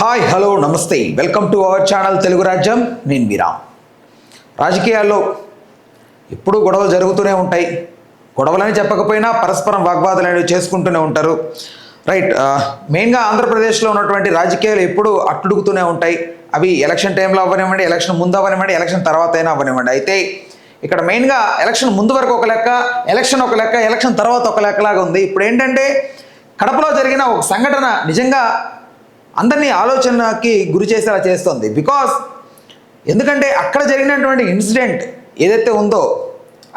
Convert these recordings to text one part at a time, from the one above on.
Hi hello నమస్తే welcome to our channel Telugu రాజ్యం. నేను మీరా. రాజకీయాల్లో ఎప్పుడూ గొడవలు జరుగుతూనే ఉంటాయి. గొడవలని చెప్పకపోయినా పరస్పరం వాగ్వాదాలు అనేవి చేసుకుంటూనే ఉంటారు. రైట్. మెయిన్గా ఆంధ్రప్రదేశ్లో ఉన్నటువంటి రాజకీయాలు ఎప్పుడూ అట్టుడుగుతూనే ఉంటాయి. అవి ఎలక్షన్ టైంలో అవ్వనివ్వండి, ఎలక్షన్ ముందు అవ్వనివ్వండి, ఎలక్షన్ తర్వాత అయినా అవ్వనివ్వండి. అయితే ఇక్కడ మెయిన్గా ఎలక్షన్ ముందు వరకు ఒక లెక్క, ఎలక్షన్ ఒక లెక్క, ఎలక్షన్ తర్వాత ఒక లెక్కలాగా ఉంది. ఇప్పుడు ఏంటంటే కడపలో జరిగిన ఒక సంఘటన నిజంగా అందరినీ ఆలోచనకి గురి చేసేలా చేస్తుంది. ఎందుకంటే అక్కడ జరిగినటువంటి ఇన్సిడెంట్ ఏదైతే ఉందో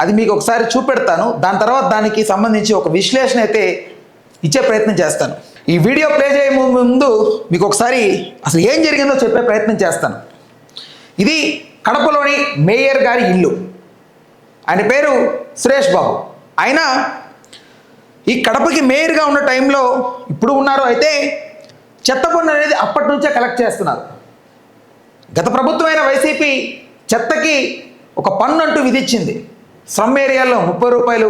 అది మీకు ఒకసారి చూపెడతాను. దాని తర్వాత దానికి సంబంధించి ఒక విశ్లేషణ అయితే ఇచ్చే ప్రయత్నం చేస్తాను. ఈ వీడియో ప్లే చేయ ముందు మీకు ఒకసారి అసలు ఏం జరిగిందో చెప్పే ప్రయత్నం చేస్తాను. ఇది కడపలోని మేయర్ గారి ఇల్లు. ఆయన పేరు సురేష్ బాబు. ఆయన ఈ కడపకి మేయర్గా ఉన్న టైంలో ఇప్పుడు ఉన్నారు. అయితే చెత్త పన్ను అనేది అప్పటి నుంచే కలెక్ట్ చేస్తున్నారు. గత ప్రభుత్వమైన వైసీపీ చెత్తకి ఒక పన్ను అంటూ విధించింది. స్లమ్ ఏరియాలో 30 రూపాయలు,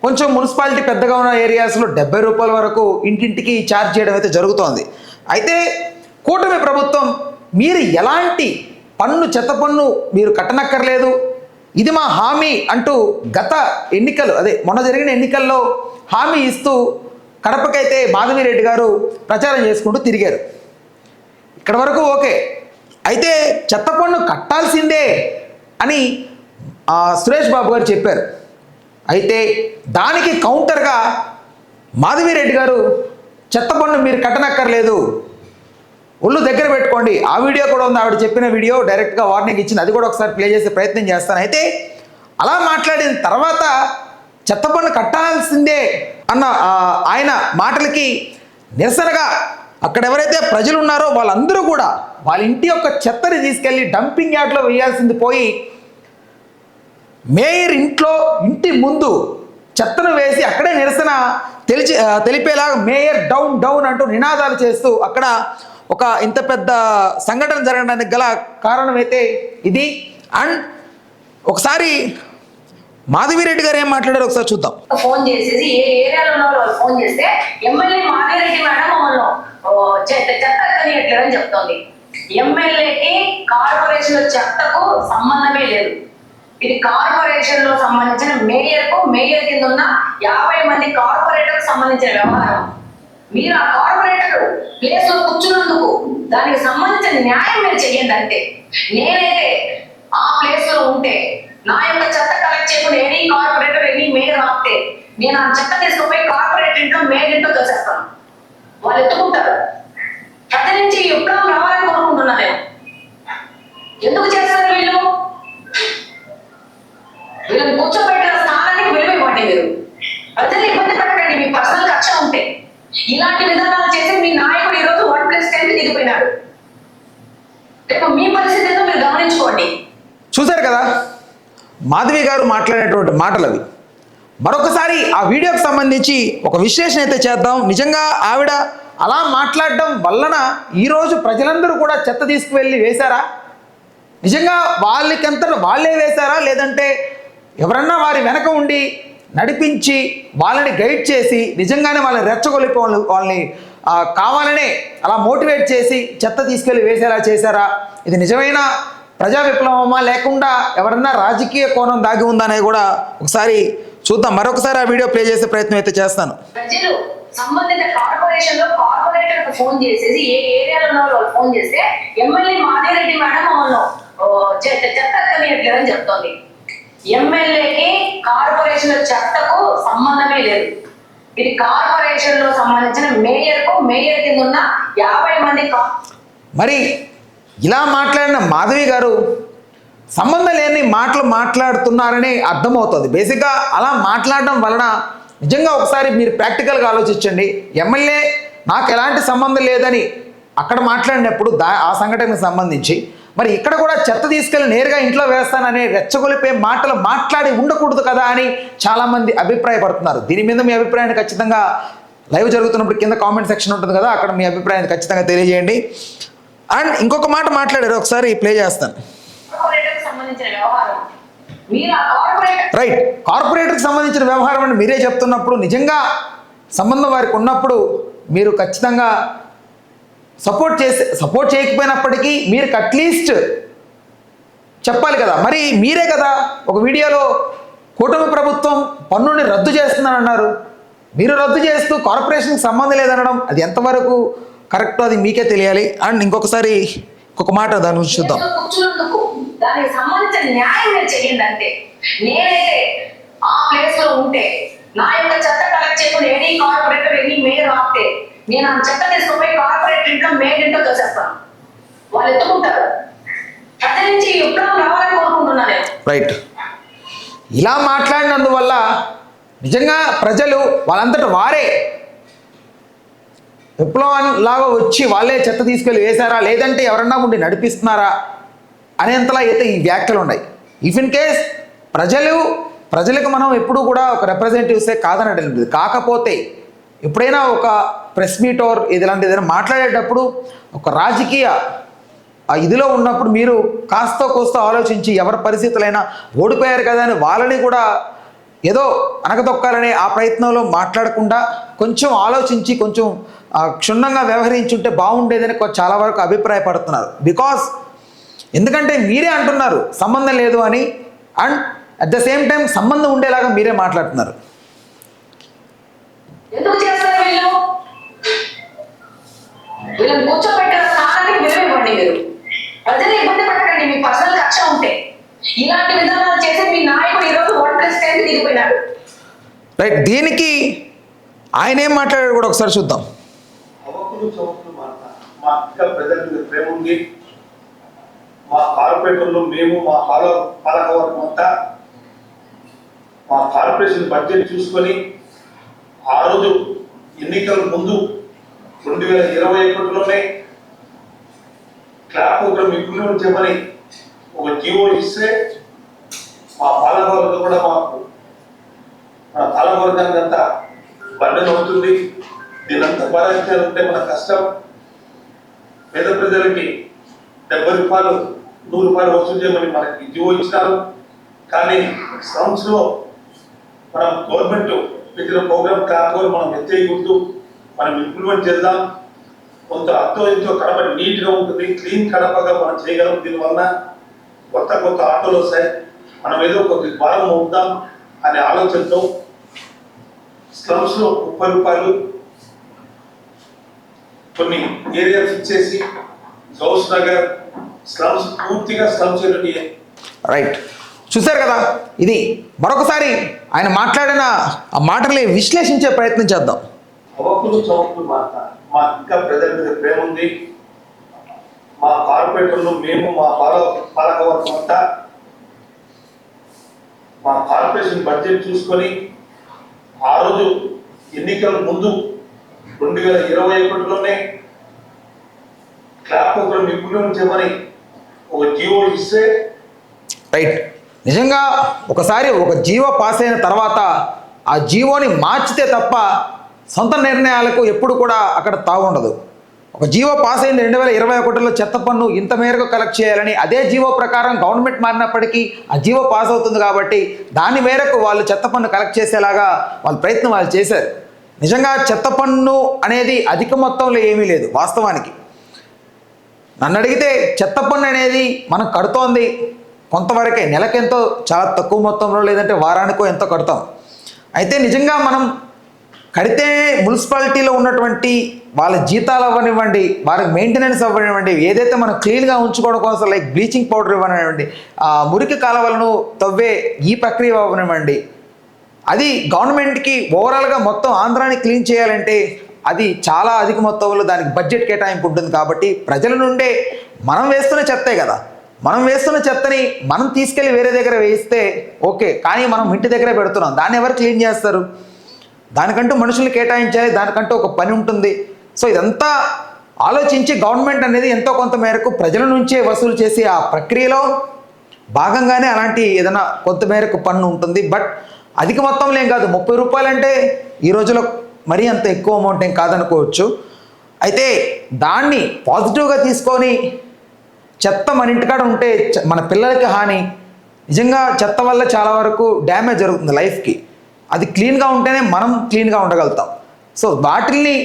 కొంచెం మున్సిపాలిటీ పెద్దగా ఉన్న ఏరియాస్లో 70 రూపాయల వరకు ఇంటింటికి ఛార్జ్ చేయడం అయితే జరుగుతోంది. అయితే కూటమి ప్రభుత్వం మీరు ఎలాంటి చెత్త పన్ను మీరు కట్టనక్కర్లేదు, ఇది మా హామీ అంటూ గత ఎన్నికలు మొన్న జరిగిన ఎన్నికల్లో హామీ ఇస్తూ కడపకైతే మాధవిరెడ్డి గారు ప్రచారం చేసుకుంటూ తిరిగారు. ఇక్కడ వరకు ఓకే. అయితే చెత్త పన్ను కట్టాల్సిందే అని సురేష్ బాబు గారు చెప్పారు. అయితే దానికి కౌంటర్గా మాధవిరెడ్డి గారు చెత్త పన్ను మీరు కట్టనక్కర్లేదు, ఒళ్ళు దగ్గర పెట్టుకోండి. ఆ వీడియో కూడా ఉంది, ఆవిడ చెప్పిన వీడియో. డైరెక్ట్గా వార్నింగ్ ఇచ్చింది. అది కూడా ఒకసారి ప్లే చేసే ప్రయత్నం చేస్తాను. అయితే అలా మాట్లాడిన తర్వాత చెత్త పన్ను కట్టాల్సిందే అన్న ఆయన మాటలకి నిరసనగా అక్కడ ఎవరైతే ప్రజలు ఉన్నారో వాళ్ళందరూ కూడా వాళ్ళ ఇంటి యొక్క చెత్తని తీసుకెళ్ళి డంపింగ్ యార్డ్లో వేయాల్సింది పోయి మేయర్ ఇంటి ముందు చెత్తను వేసి అక్కడే నిరసన తెలిపేలాగా మేయర్ డౌన్ డౌన్ అంటూ నినాదాలు చేస్తూ అక్కడ ఒక ఇంత పెద్ద సంఘటన జరగడానికి గల కారణం అయితే ఇది. అండ్ ఒకసారి మాధవిరెడ్డి గారు ఏం మాట్లాడారు ఒకసారి చూద్దాం. ఫోన్ చేసేసి ఏ ఏరియాలో ఉన్న వాళ్ళు ఫోన్ చేస్తే ఎమ్మెల్యే మాధవిరెడ్డి మేడం మమ్మల్ని చెత్త కనియట్లేదని చెప్తోంది. ఎమ్మెల్యేకి కార్పొరేషన్ చెత్తకు సంబంధమే లేదు. ఇది కార్పొరేషన్ లో సంబంధించిన మేయర్ కింద ఉన్న 50 మంది కార్పొరేటర్ సంబంధించిన వ్యవహారం. మీరు ఆ కార్పొరేటర్ ప్లేస్ లో కూర్చున్నందుకు దానికి సంబంధించిన న్యాయం మీరు చెయ్యండి అంతే. నేనైతే ఆ ప్లేస్ లో ఉంటే నా యొక్క చెత్త కలెక్ట్ చేయకుండా ఎనీ కార్పొరేటర్ ఎనీ మేయర్ ఆపితే నేను ఆ చెత్త తీసుకుపోయి కార్పొరేట్ ఇంట్లో మేయర్ ఇంట్లో తోసేస్తాను. వాళ్ళు ఎత్తుకుంటారు. ప్రతి నుంచి ఎప్పుడో రావాలని కోరుకుంటున్నా నేను. ఎందుకు చేస్తారు వీళ్ళని కూర్చోబెట్టిన స్థానానికి విలువివ్వండి. మీరు ప్రజలు ఇబ్బంది పెట్టకండి. మీ పర్సనల్ కక్ష ఉంటే ఇలాంటి విధానాలు చేసి మీ నాయకుడు ఈరోజు 1+10 దిగిపోయినాడు. రేపు మీ పరిస్థితి ఏదో మీరు గమనించుకోండి. చూశారు కదా మాధవి గారు మాట్లాడేటువంటి మాటలు అవి. మరొకసారి ఆ వీడియోకి సంబంధించి ఒక విశ్లేషణ అయితే చేద్దాం. నిజంగా ఆవిడ అలా మాట్లాడడం వలన ఈరోజు ప్రజలందరూ కూడా చెత్త తీసుకువెళ్ళి వేశారా? నిజంగా వాళ్ళే వేశారా? లేదంటే ఎవరన్నా వారి వెనక ఉండి నడిపించి వాళ్ళని గైడ్ చేసి నిజంగానే వాళ్ళని రెచ్చగొలిపి వాళ్ళని కావాలనే అలా మోటివేట్ చేసి చెత్త తీసుకెళ్ళి వేసేలా చేశారా? ఇది నిజమైన ప్రజా విప్లవమా లేకుండా ఎవరన్నా రాజకీయ కోణం దాగి ఉందా అనేది కూడా ఒకసారి చూద్దాం. మరొకసారి ఆ వీడియో ప్లే చేసే ప్రయత్నం అయితే చేస్తాను. ప్రజలు సంబంధిత కార్పొరేషన్ లో కార్పొరేటర్ కు ఫోన్ చేసేసి ఏ ఏరియాలో ఉన్న వాళ్ళు ఫోన్ చేస్తే ఎమ్మెల్యే మాధవిరెడ్డి మేడం మమ్మల్ని చెత్త కనియట్లేదని చెప్తోంది. ఎమ్మెల్యేకి కార్పొరేషన్ చెత్తకు సంబంధమే లేదు. ఇది కార్పొరేషన్ లో సంబంధించిన మేయర్ కింద ఉన్న 50 మంది. మరి ఇలా మాట్లాడిన మాధవి గారు సంబంధం లేని మాటలు మాట్లాడుతున్నారని అర్థమవుతుంది. బేసిక్గా అలా మాట్లాడడం వలన నిజంగా ఒకసారి మీరు ప్రాక్టికల్గా ఆలోచించండి. ఎమ్మెల్యే నాకు ఎలాంటి సంబంధం లేదని అక్కడ మాట్లాడినప్పుడు ఆ సంఘటనకు సంబంధించి మరి ఇక్కడ కూడా చెత్త తీసుకెళ్ళి నేరుగా ఇంట్లో వేస్తానని రెచ్చగొలిపే మాటలు మాట్లాడి ఉండకూడదు కదా అని చాలామంది అభిప్రాయపడుతున్నారు. దీని మీద మీ అభిప్రాయాన్ని ఖచ్చితంగా లైవ్ జరుగుతున్నప్పుడు కింద కామెంట్ సెక్షన్ ఉంటుంది కదా, అక్కడ మీ అభిప్రాయాన్ని ఖచ్చితంగా తెలియజేయండి. అండ్ ఇంకొక మాట మాట్లాడారు, ఒకసారి ప్లే చేస్తాను. రైట్. కార్పొరేటర్కి సంబంధించిన వ్యవహారం అని మీరే చెప్తున్నప్పుడు నిజంగా సంబంధం వారికి ఉన్నప్పుడు మీరు ఖచ్చితంగా సపోర్ట్ చేయకపోయినప్పటికీ మీరు అట్లీస్ట్ చెప్పాలి కదా. మరి మీరే కదా ఒక వీడియోలో కూటమి ప్రభుత్వం పన్నుని రద్దు చేస్తుందని మీరు రద్దు చేస్తూ కార్పొరేషన్కి సంబంధం లేదనడం అది ఎంతవరకు కరెక్ట్ అది మీకే తెలియాలి. అండ్ ఇంకొకసారి ఇంకొక మాట దాని గురించి చూద్దాం. కూర్చున్నందుకు దానికి సంబంధించిన న్యాయం నేను చెయ్యండి అంతే. నేనైతే ఆ ప్లేస్ లో ఉంటే నా యొక్క చెత్త కలెక్ట్ చేయకుండా ఎనీ కార్పొరేటర్ ఎనీ మేయర్ ఆపితే నేను ఆ చెత్త తీసుకుపోయి కార్పొరేట్ ఇంట్లో మేయర్ ఇంట్లో తోసేస్తాను. వాళ్ళు ఎత్తుకుంటారు. అక్కడి నుంచి ఎప్పుడో రావాలని కోరుకుంటున్నాను నేను. రైట్. ఇలా మాట్లాడినందువల్ల నిజంగా ప్రజలు వాళ్ళంతటా వారే విప్లవం లాగా వచ్చి వాళ్ళే చెత్త తీసుకెళ్ళి వేశారా లేదంటే ఎవరన్నా ఉండి నడిపిస్తున్నారా అనేంతలా అయితే ఈ వ్యాఖ్యలు ఉన్నాయి. ఇఫ్ ఇన్ కేస్ ప్రజలకు మనం ఎప్పుడు కూడా ఒక రిప్రజెంటేటివ్సే కాదనట్లేదు. కాకపోతే ఎప్పుడైనా ఒక ప్రెస్ మీట్ ఆర్ ఇలాంటి ఏదైనా మాట్లాడేటప్పుడు ఒక రాజకీయ ఇదిలో ఉన్నప్పుడు మీరు కాస్త కోస్త ఆలోచించి ఎవరి పరిస్థితులైనా ఓడిపోయారు కదా అని వాళ్ళని కూడా ఏదో అనగదొక్కాలనే ఆ ప్రయత్నంలో మాట్లాడకుండా కొంచెం ఆలోచించి కొంచెం క్షుణ్ణంగా వ్యవహరించుంటే బాగుండేదని చాలా వరకు అభిప్రాయపడుతున్నారు. బికాస్ ఎందుకంటే మీరే అంటున్నారు సంబంధం లేదు అని, and at the same time సంబంధం ఉండేలాగా మీరే మాట్లాడుతున్నారు. ఎందుకు చేస్తారు వీళ్ళని కూర్చోబెట్టిన స్థానానికి విలువ ఇవ్వండి. మీరు ప్రజలు ఇబ్బంది పెట్టకండి. మీ పర్సనల్ కక్ష ఉంటే ఇలాంటి విధానాలు చేసి మీ నాయకుడు ఈరోజు 1+10 దిగిపోయినాడు. రైట్. దీనికి ఆయన ఏం మాట్లాడాడు కూడా ఒకసారి చూద్దాం. మా ప్రజల మీద ప్రేమ ఉంది. మా కార్పొరేటర్లు మేము మా పాలకవర్గం అంతా మా కార్పొరేషన్ బడ్జెట్ చూసుకొని ఆ రోజు ఎన్నికల ముందు 2021లోనే క్లాప్ ప్రోగ్రామ్ ఇంప్లిమెంట్ చేయమని ఒక జీవో ఇస్తే మా పాలకవర్గం కూడా మాకు మన పాలకవర్గానికి అంతా బండలు అవుతుంది. దీనంతా భరించాలంటే మన కష్టం. పేద ప్రజలకి 70 రూపాయలు 100 రూపాయలు వసూలు చేయమని మనకి జీవో ఇచ్చినారు. కానీ స్లమ్స్లో మనం గవర్నమెంట్ పెట్టిన ప్రోగ్రామ్ క్లాప్ కూడా మనం ఎత్తేయకూడదు. మనం ఇంప్లిమెంట్ చేద్దాం. కొంత అర్థం ఎంతో కడప నీట్గా ఉంటుంది, క్లీన్ కడపగా మనం చేయగలం. దీనివల్ల కొత్త ఆటోలు వస్తాయి, మనం ఏదో కొద్ది భారం అవుతాం అనే ఆలోచనతో స్లమ్స్లో 30 రూపాయలు కొన్ని ఏరియా ఫిక్స్ చేసి గౌస్ నగర్ స్లమ్స్ పూర్తిగా స్లమ్స్ రైట్. చూశారు కదా, ఇది మరొకసారి ఆయన మాట్లాడిన ఆ మాటల్ని విశ్లేషించే ప్రయత్నం చేద్దాం. అవకులు చౌకులు మా ఇంకా ప్రజల మీద ప్రేమ ఉంది. మా కార్పొరేటర్లు మేము మా పాలకవర్గం అంతా మా కార్పొరేషన్ బడ్జెట్ చూసుకొని ఆ రోజు ఎన్నికల ముందు 2021లోనే క్లాప్ ప్రోగ్రామ్ ఇంప్లిమెంట్ చేయమని ఒక జీవో ఇస్తే రైట్. నిజంగా ఒకసారి ఒక జీవో పాస్ అయిన తర్వాత ఆ జీవోని మార్చితే తప్ప సొంత నిర్ణయాలకు ఎప్పుడు కూడా అక్కడ తాగుండదు. ఒక జీవో పాస్ అయింది 2021లో చెత్త పన్ను ఇంత మేరకు కలెక్ట్ చేయాలని. అదే జీవో ప్రకారం గవర్నమెంట్ మారినప్పటికీ ఆ జీవో పాస్ అవుతుంది కాబట్టి దాని మేరకు వాళ్ళు చెత్త పన్ను కలెక్ట్ చేసేలాగా వాళ్ళ ప్రయత్నం వాళ్ళు చేశారు. నిజంగా చెత్త పన్ను అనేది అధిక మొత్తంలో ఏమీ లేదు వాస్తవానికి. నన్ను అడిగితే చెత్త పన్ను అనేది మనం కడుతోంది కొంతవరకే, నెలకెంతో చాలా తక్కువ మొత్తంలో లేదంటే వారానికో ఎంతో కడతాం. అయితే నిజంగా మనం కడితే మున్సిపాలిటీలో ఉన్నటువంటి వాళ్ళ జీతాలు అవ్వనివ్వండి, వారికి మెయింటెనెన్స్ అవ్వనివ్వండి, ఏదైతే మనం క్లీన్గా ఉంచుకోవడం కోసం లైక్ బ్లీచింగ్ పౌడర్ ఇవ్వనివ్వండి, మురికి కాలువలను తవ్వే ఈ ప్రక్రియ అవ్వనివ్వండి, అది గవర్నమెంట్కి ఓవరాల్గా మొత్తం ఆంధ్రాని క్లీన్ చేయాలంటే అది చాలా అధిక మొత్తంలో దానికి బడ్జెట్ కేటాయింపు ఉంటుంది. కాబట్టి ప్రజల నుండే మనం వేస్తున్న చెత్తే కదా, మనం వేస్తున్న చెత్తని మనం తీసుకెళ్ళి వేరే దగ్గర వేయిస్తే ఓకే, కానీ మనం ఇంటి దగ్గరే పెడుతున్నాం, దాన్ని ఎవరు క్లీన్ చేస్తారు? దానికంటూ మనుషుల్ని కేటాయించాలి, దానికంటూ ఒక పని ఉంటుంది. సో ఇదంతా ఆలోచించి గవర్నమెంట్ అనేది ఎంతో కొంత మేరకు ప్రజల నుంచే వసూలు చేసి ఆ ప్రక్రియలో భాగంగానే అలాంటి ఏదైనా కొంత మేరకు పన్ను ఉంటుంది. బట్ అధిక మొత్తంలో ఏం కాదు, 30 రూపాయలు అంటే ఈ రోజులో మరీ అంత ఎక్కువ అమౌంట్ ఏం కాదనుకోవచ్చు. అయితే దాన్ని పాజిటివ్గా తీసుకొని చెత్త మన ఇంటికాడ ఉంటే మన పిల్లలకి హాని, నిజంగా చెత్త వల్ల చాలా వరకు డ్యామేజ్ జరుగుతుంది లైఫ్కి. అది క్లీన్గా ఉంటేనే మనం క్లీన్గా ఉండగలుగుతాం. సో వాటిల్ని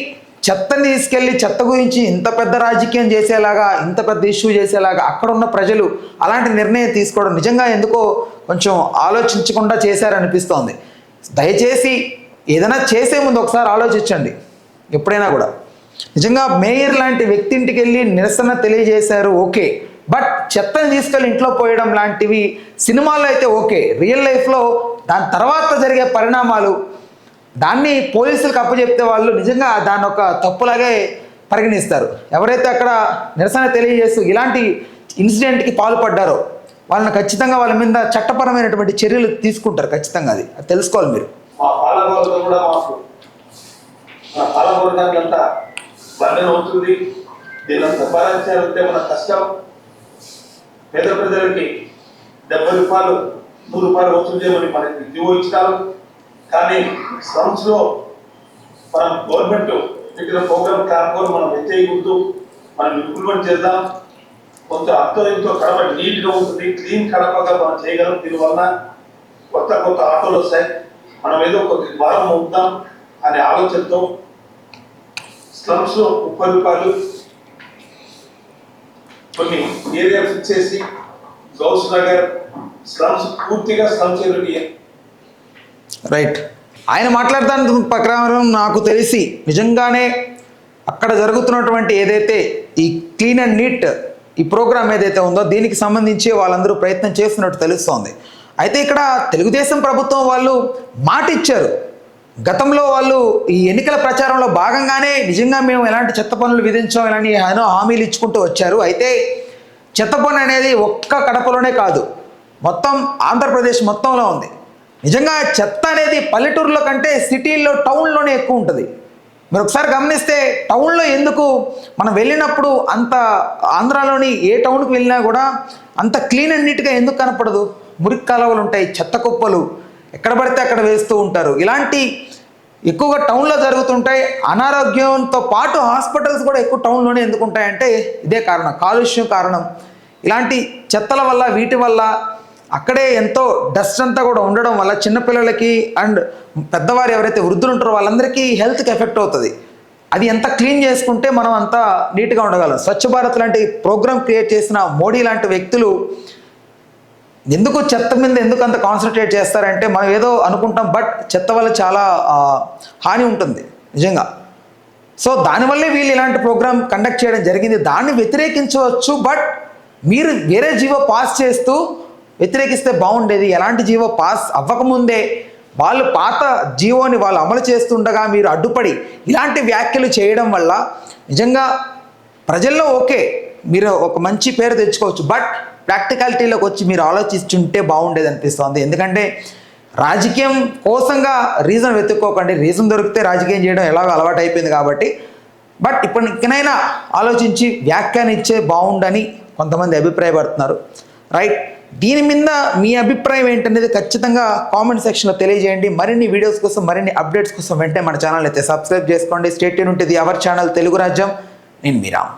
చెత్తని తీసుకెళ్ళి చెత్త గురించి ఇంత పెద్ద రాజకీయం చేసేలాగా, ఇంత పెద్ద ఇష్యూ చేసేలాగా అక్కడ ఉన్న ప్రజలు అలాంటి నిర్ణయం తీసుకోవడం నిజంగా ఎందుకో కొంచెం ఆలోచించకుండా చేశారనిపిస్తోంది. దయచేసి ఏదైనా చేసే ముందు ఒకసారి ఆలోచించండి ఎప్పుడైనా కూడా. నిజంగా మేయర్ లాంటి వ్యక్తి ఇంటికి వెళ్ళి నిరసన తెలియజేశారు, ఓకే. బట్ చెత్తని తీసుకెళ్ళి ఇంట్లో పోయడం లాంటివి సినిమాల్లో అయితే ఓకే, రియల్ లైఫ్లో దాని తర్వాత జరిగే పరిణామాలు, దాన్ని పోలీసులకు అప్పచెప్తే వాళ్ళు నిజంగా దాన్ని ఒక తప్పులాగే పరిగణిస్తారు. ఎవరైతే అక్కడ నిరసన తెలియజేస్తూ ఇలాంటి ఇన్సిడెంట్కి పాల్పడ్డారో వాళ్ళని ఖచ్చితంగా వాళ్ళ మీద చట్టపరమైనటువంటి చర్యలు తీసుకుంటారు ఖచ్చితంగా. అది తెలుసుకోవాలి మీరు. మా పాలకవర్గం కూడా మాకు మన పాలకవర్గానికి అంతా బంధన అవుతుంది. దీనంతా భరించాలంటే మన కష్టం. పేద ప్రజలకి 70 రూపాయలు 100 రూపాయలు వసూలు చేయమని మనకి జీవో ఇచ్చినారు. కానీ స్లమ్స్ లో మనం గవర్నమెంట్ పెట్టిన ప్రోగ్రామ్ కాకపోతే మనం వ్యతిరేకూడదు, మనం ఇంప్లిమెంట్ చేద్దాం. కొంత అర్థంతో కడప నీట్గా ఉంటుంది, క్లీన్ కడపగా మనం చేయగలం. దీనివల్ల కొత్త కొత్త ఆటోలు వస్తాయి, మనం ఏదో కొద్ది భారం అవుతాం అనే ఆలోచనతో స్లమ్స్ లో 30 రూపాయలు కొన్ని ఏరియా ఫిక్స్ చేసి గౌస్ నగర్ స్లమ్స్ పూర్తిగా స్లమ్స్ ఏరియా. రైట్. ఆయన మాట్లాడతాను ప్రకారం నాకు తెలిసి నిజంగానే అక్కడ జరుగుతున్నటువంటి ఏదైతే ఈ క్లీన్ అండ్ నీట్ ఈ ప్రోగ్రామ్ ఏదైతే ఉందో దీనికి సంబంధించి వాళ్ళందరూ ప్రయత్నం చేస్తున్నట్టు తెలుస్తోంది. అయితే ఇక్కడ తెలుగుదేశం ప్రభుత్వం వాళ్ళు మాట ఇచ్చారు. గతంలో వాళ్ళు ఈ ఎన్నికల ప్రచారంలో భాగంగానే నిజంగా మేము ఎలాంటి చెత్త పన్నులు విధించాం ఇలాంటి ఎన్నో హామీలు ఇచ్చుకుంటూ వచ్చారు. అయితే చెత్త పన్ను అనేది ఒక్క కడపలోనే కాదు, మొత్తం ఆంధ్రప్రదేశ్ మొత్తంలో ఉంది. నిజంగా చెత్త అనేది పల్లెటూరులో కంటే సిటీల్లో, టౌన్లోనే ఎక్కువ ఉంటుంది. మీరు ఒకసారి గమనిస్తే టౌన్లో ఎందుకు మనం వెళ్ళినప్పుడు అంత ఆంధ్రాలోని ఏ టౌన్కి వెళ్ళినా కూడా అంత క్లీన్ అండ్ నీట్గా ఎందుకు కనపడదు? మురికి కాలువలు ఉంటాయి, చెత్త కుప్పలు ఎక్కడ పడితే అక్కడ వేస్తూ ఉంటారు. ఇలాంటి ఎక్కువగా టౌన్లో జరుగుతుంటాయి. అనారోగ్యంతో పాటు హాస్పిటల్స్ కూడా ఎక్కువ టౌన్లోనే ఎందుకు ఉంటాయంటే ఇదే కారణం, కాలుష్యం కారణం. ఇలాంటి చెత్తల వల్ల వీటి వల్ల అక్కడే ఎంతో డస్ట్ అంతా కూడా ఉండడం వల్ల చిన్నపిల్లలకి అండ్ పెద్దవారు ఎవరైతే వృద్ధులు ఉంటారో వాళ్ళందరికీ హెల్త్కి ఎఫెక్ట్ అవుతుంది. అది ఎంత క్లీన్ చేసుకుంటే మనం అంత నీట్గా ఉండగలం. స్వచ్ఛ భారత్ లాంటి ప్రోగ్రామ్ క్రియేట్ చేసిన మోడీ లాంటి వ్యక్తులు ఎందుకు చెత్త మీద ఎందుకు అంత కాన్సన్ట్రేట్ చేస్తారంటే మనం ఏదో అనుకుంటాం, బట్ చెత్త వల్ల చాలా హాని ఉంటుంది నిజంగా. సో దానివల్లే వీళ్ళు ఇలాంటి ప్రోగ్రామ్ కండక్ట్ చేయడం జరిగింది. దాన్ని వ్యతిరేకించవచ్చు, బట్ మీరు వేరే జీవో పాస్ చేస్తూ వ్యతిరేకిస్తే బాగుండేది. ఎలాంటి జీవో పాస్ అవ్వకముందే వాళ్ళు పాత జీవోని వాళ్ళు అమలు చేస్తుండగా మీరు అడ్డుపడి ఇలాంటి వ్యాఖ్యలు చేయడం వల్ల నిజంగా ప్రజల్లో ఓకే మీరు ఒక మంచి పేరు తెచ్చుకోవచ్చు, బట్ ప్రాక్టికాలిటీలోకి వచ్చి మీరు ఆలోచిస్తుంటే బాగుండేది అనిపిస్తుంది. ఎందుకంటే రాజకీయం కోసంగా రీజన్ వెతుక్కోకండి. రీజన్ దొరికితే రాజకీయం చేయడం ఎలాగో అలవాటు అయిపోయింది కాబట్టి. బట్ ఇప్పటికైనా ఆలోచించి వ్యాఖ్యానిచ్చే బాగుండని కొంతమంది అభిప్రాయపడుతున్నారు. రైట్. దీని మీద మీ అభిప్రాయం ఏంటనేది ఖచ్చితంగా కామెంట్ సెక్షన్లో తెలియజేయండి. మరిన్ని వీడియోస్ కోసం, మరిన్ని అప్డేట్స్ కోసం వెంటనే మన ఛానల్ అయితే సబ్స్క్రైబ్ చేసుకోండి. స్టే ట్యూన్ ఉంటుంది అవర్ ఛానల్ తెలుగు రాజ్యం. నేను మీరామ్.